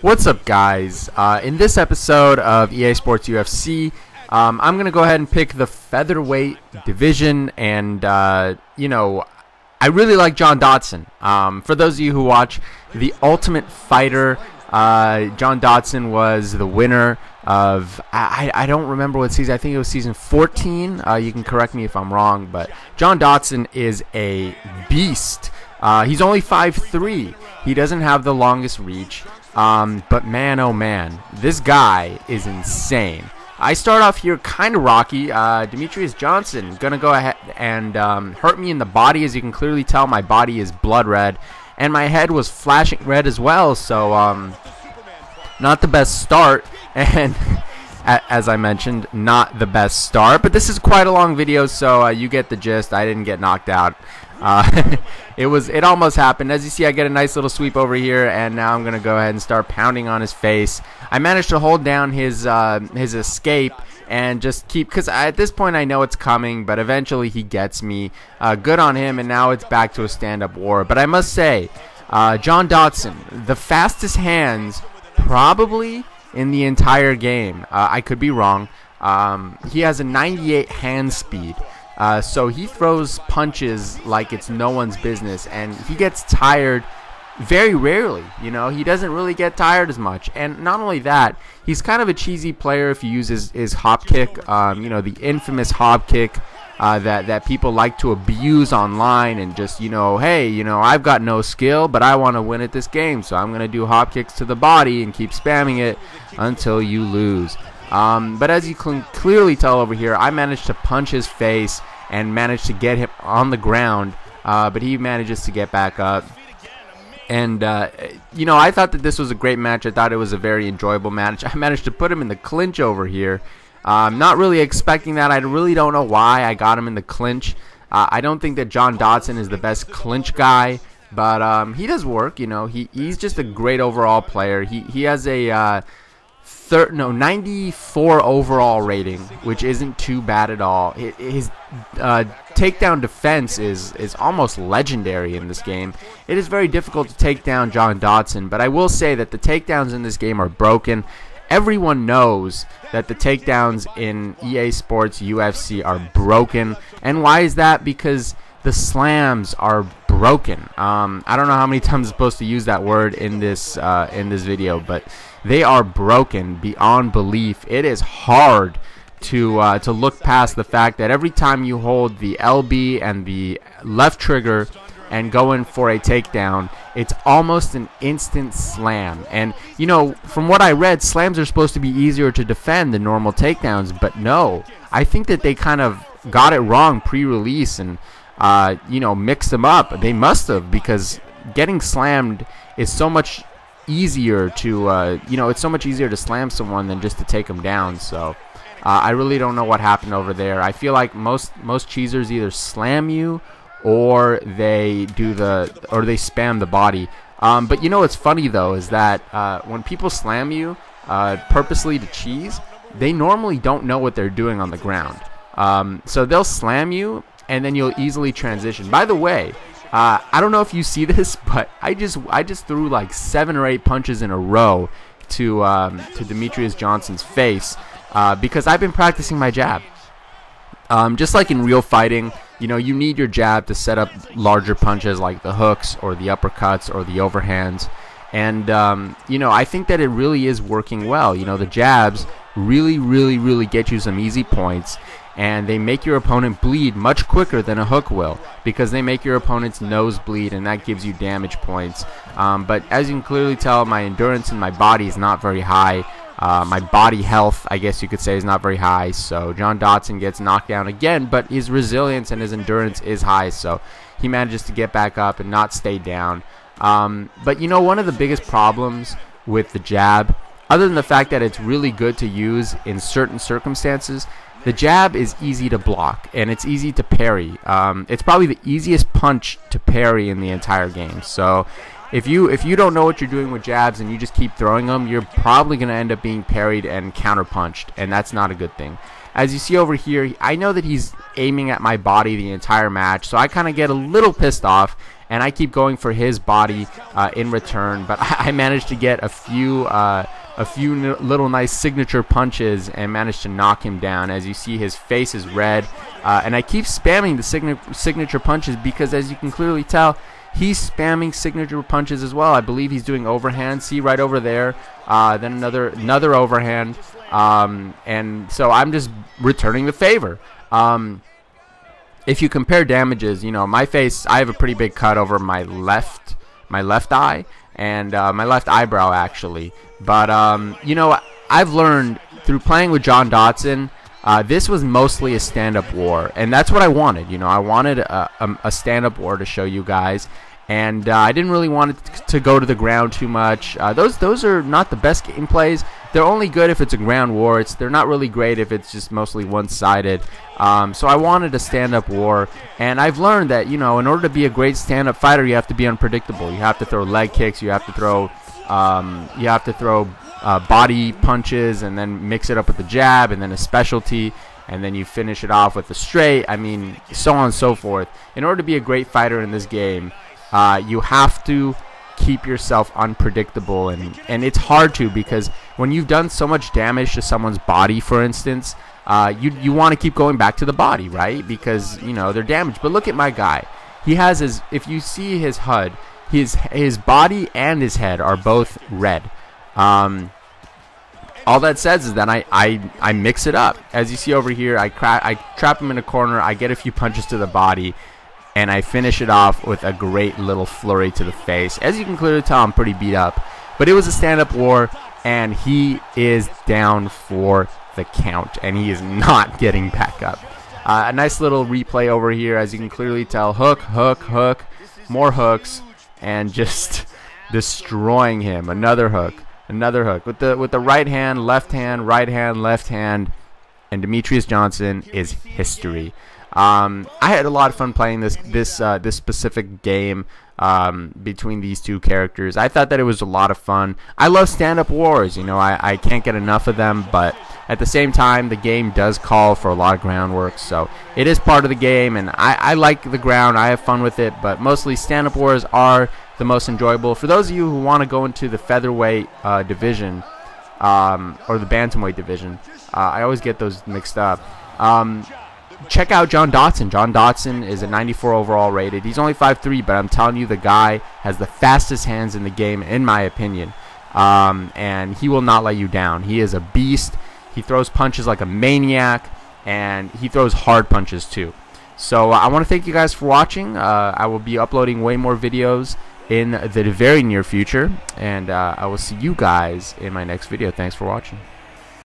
What's up, guys? In this episode of EA Sports UFC, I'm going to go ahead and pick the featherweight division, and, I really like John Dodson. For those of you who watch The Ultimate Fighter, John Dodson was the winner of, I don't remember what season, I think it was season 14. You can correct me if I'm wrong, but John Dodson is a beast. He's only 5'3". He doesn't have the longest reach. But man, oh man, this guy is insane. I start off here kind of rocky. Demetrious Johnson gonna go ahead and hurt me in the body. As you can clearly tell, my body is blood red, and my head was flashing red as well. So not the best start, and as I mentioned, not the best start. But this is quite a long video, so you get the gist. I didn't get knocked out. It almost happened. As you see, I get a nice little sweep over here, and now I'm gonna go ahead and start pounding on his face. I managed to hold down his escape and just keep, because at this point I know it's coming, but eventually he gets me. Good on him, and now it's back to a stand-up war. But I must say, John Dodson, the fastest hands probably in the entire game. I could be wrong. He has a 98 hand speed. So he throws punches like it's no one's business, and he gets tired very rarely. He doesn't really get tired as much. And not only that, he's kind of a cheesy player if you use his hop kick, the infamous hop kick that people like to abuse online and just, hey, I've got no skill, but I want to win at this game, so I'm going to do hop kicks to the body and keep spamming it until you lose. But as you can clearly tell over here, I managed to punch his face and managed to get him on the ground, but he manages to get back up. And, I thought that this was a great match. I thought it was a very enjoyable match. I managed to put him in the clinch over here. Not really expecting that. I really don't know why I got him in the clinch. I don't think that John Dodson is the best clinch guy, but he does work. He's just a great overall player. He has a 94 overall rating, which isn't too bad at all. His takedown defense is almost legendary in this game. It is very difficult to take down John Dodson, but I will say that the takedowns in this game are broken. Everyone knows that the takedowns in EA Sports UFC are broken. And why is that? Because the slams are broken. I don't know how many times I'm supposed to use that word in this video, but they are broken beyond belief. It is hard to look past the fact that every time you hold the LB and the left trigger and go in for a takedown, it's almost an instant slam. And from what I read, slams are supposed to be easier to defend than normal takedowns, but no, I think that they kind of got it wrong pre-release and mixed them up. They must have, because getting slammed is so much easier to it's so much easier to slam someone than just to take them down. So I really don't know what happened over there. I feel like most cheesers either slam you or they spam the body. But what's funny though is that when people slam you purposely to cheese, they normally don't know what they're doing on the ground. So they'll slam you and then you'll easily transition. By the way, I don't know if you see this, but I just threw like 7 or 8 punches in a row to Demetrious Johnson's face because I've been practicing my jab. Just like in real fighting, you need your jab to set up larger punches like the hooks or the uppercuts or the overhands. And, I think that it really is working well. The jabs really get you some easy points. And they make your opponent bleed much quicker than a hook will, because they make your opponent's nose bleed, and that gives you damage points. But as you can clearly tell, my endurance in my body is not very high. My body health, I guess you could say, is not very high. So John Dodson gets knocked down again, but his resilience and his endurance is high. So he manages to get back up and not stay down. But one of the biggest problems with the jab, other than the fact that it's really good to use in certain circumstances, the jab is easy to block and it's easy to parry. It's probably the easiest punch to parry in the entire game. So if you don't know what you're doing with jabs and you just keep throwing them, you're probably going to end up being parried and counterpunched, and that's not a good thing. As you see over here, I know that he's aiming at my body the entire match, so I kind of get a little pissed off, and I keep going for his body in return, but I managed to get a few little nice signature punches and managed to knock him down. As you see, his face is red, and I keep spamming the signature punches because, as you can clearly tell, he's spamming signature punches as well. I believe he's doing overhand. See right over there. Then another overhand. And so I'm just returning the favor. If you compare damages, you know, my face, I have a pretty big cut over my left eye and my left eyebrow actually. But you know, I've learned through playing with John Dodson. This was mostly a stand-up war, and that's what I wanted. You know, I wanted a stand-up war to show you guys, and I didn't really want it to go to the ground too much. Those are not the best gameplays. They're only good if it's a ground war. They're not really great if it's just mostly one-sided. So I wanted a stand-up war, and I've learned that, you know, in order to be a great stand-up fighter, you have to be unpredictable. You have to throw leg kicks. You have to throw body punches, and then mix it up with the jab, and then a specialty, and then you finish it off with a straight. I mean, so on and so forth. In order to be a great fighter in this game, you have to keep yourself unpredictable, and it's hard to, because when you've done so much damage to someone's body, for instance, you want to keep going back to the body, right? Because, you know, they're damaged. But look at my guy. He has his, if you see his HUD, his body and his head are both red. All that says is that I mix it up. As you see over here, I trap him in a corner, I get a few punches to the body, and I finish it off with a great little flurry to the face. As you can clearly tell, I'm pretty beat up. But it was a stand-up war, and he is down for the count, and he is not getting back up. A nice little replay over here. As you can clearly tell, hook, hook, hook, more hooks, and just destroying him. Another hook. Another hook with the right hand, left hand, left hand, and Demetrious Johnson is history. I had a lot of fun playing this specific game between these two characters. I thought that it was a lot of fun. I love stand-up wars. You know, I can't get enough of them, but at the same time, the game does call for a lot of groundwork, so it is part of the game, and I like the ground. I have fun with it, but mostly stand-up wars are the most enjoyable. For those of you who want to go into the featherweight division or the bantamweight division, I always get those mixed up. Check out John Dodson. John Dodson is a 94 overall rated. He's only 5'3", but I'm telling you, the guy has the fastest hands in the game, in my opinion, and he will not let you down. He is a beast. He throws punches like a maniac, and he throws hard punches too. So I want to thank you guys for watching. I will be uploading way more videos in the very near future, and I will see you guys in my next video. Thanks for watching.